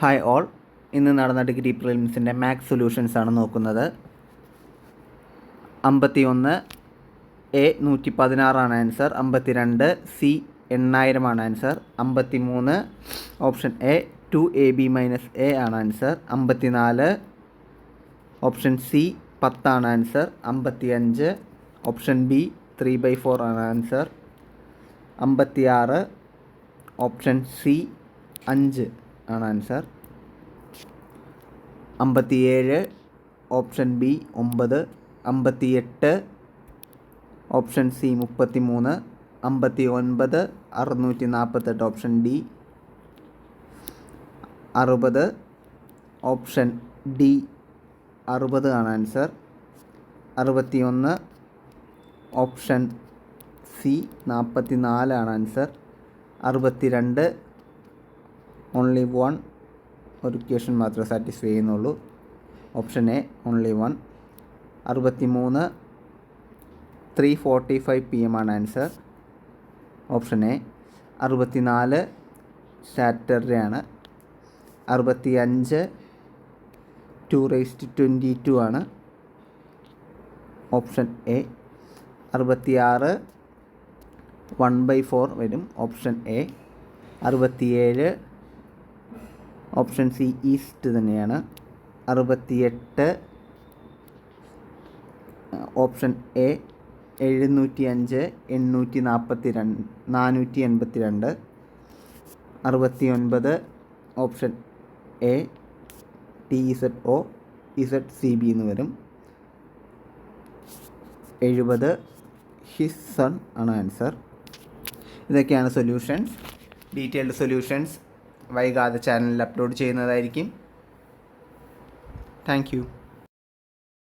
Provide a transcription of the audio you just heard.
Hi all, ഇന്ന് നടന്ന degree പ്രിലിംസിൻ്റെ maths solutions ആണ് നോക്കുന്നത്. 51 A 116 answer, 52 C 8000 answer, 53 option A 2ab - a ആണ് answer, 54 option C 10 answer, 55 option B 3/4 ആണ് answer, 56 option C 5 ആണ് answer, 57 option B 9, 58 option C 33, 59 648 option D, 60 option D 60 ആണ് answer, 61 option C 44 ആണ് answer, 62 only 1 ഒരു question മാത്രമേ satisfy ചെയ്യുന്നുള്ളൂ, option A only 1, 63 3:45 PM ആണ് answer, option A, 64 Saturday ആണ്, 65 2^22 ആണ്, ഓപ്ഷൻ എ, 66 1/4 വരും, option A, 67 option C east തന്നെയാണ്, 68 option A 705 842 482, 69 option A TZO ZCB എന്ന് വരും, 70 ഹിസ് സൺ ആണ് ആൻസർ. ഇതൊക്കെയാണ് സൊല്യൂഷൻസ്. ഡീറ്റെയിൽഡ് സൊല്യൂഷൻസ് വൈകാതെ ചാനലിൽ അപ്ലോഡ് ചെയ്യുന്നതായിരിക്കും. Thank you.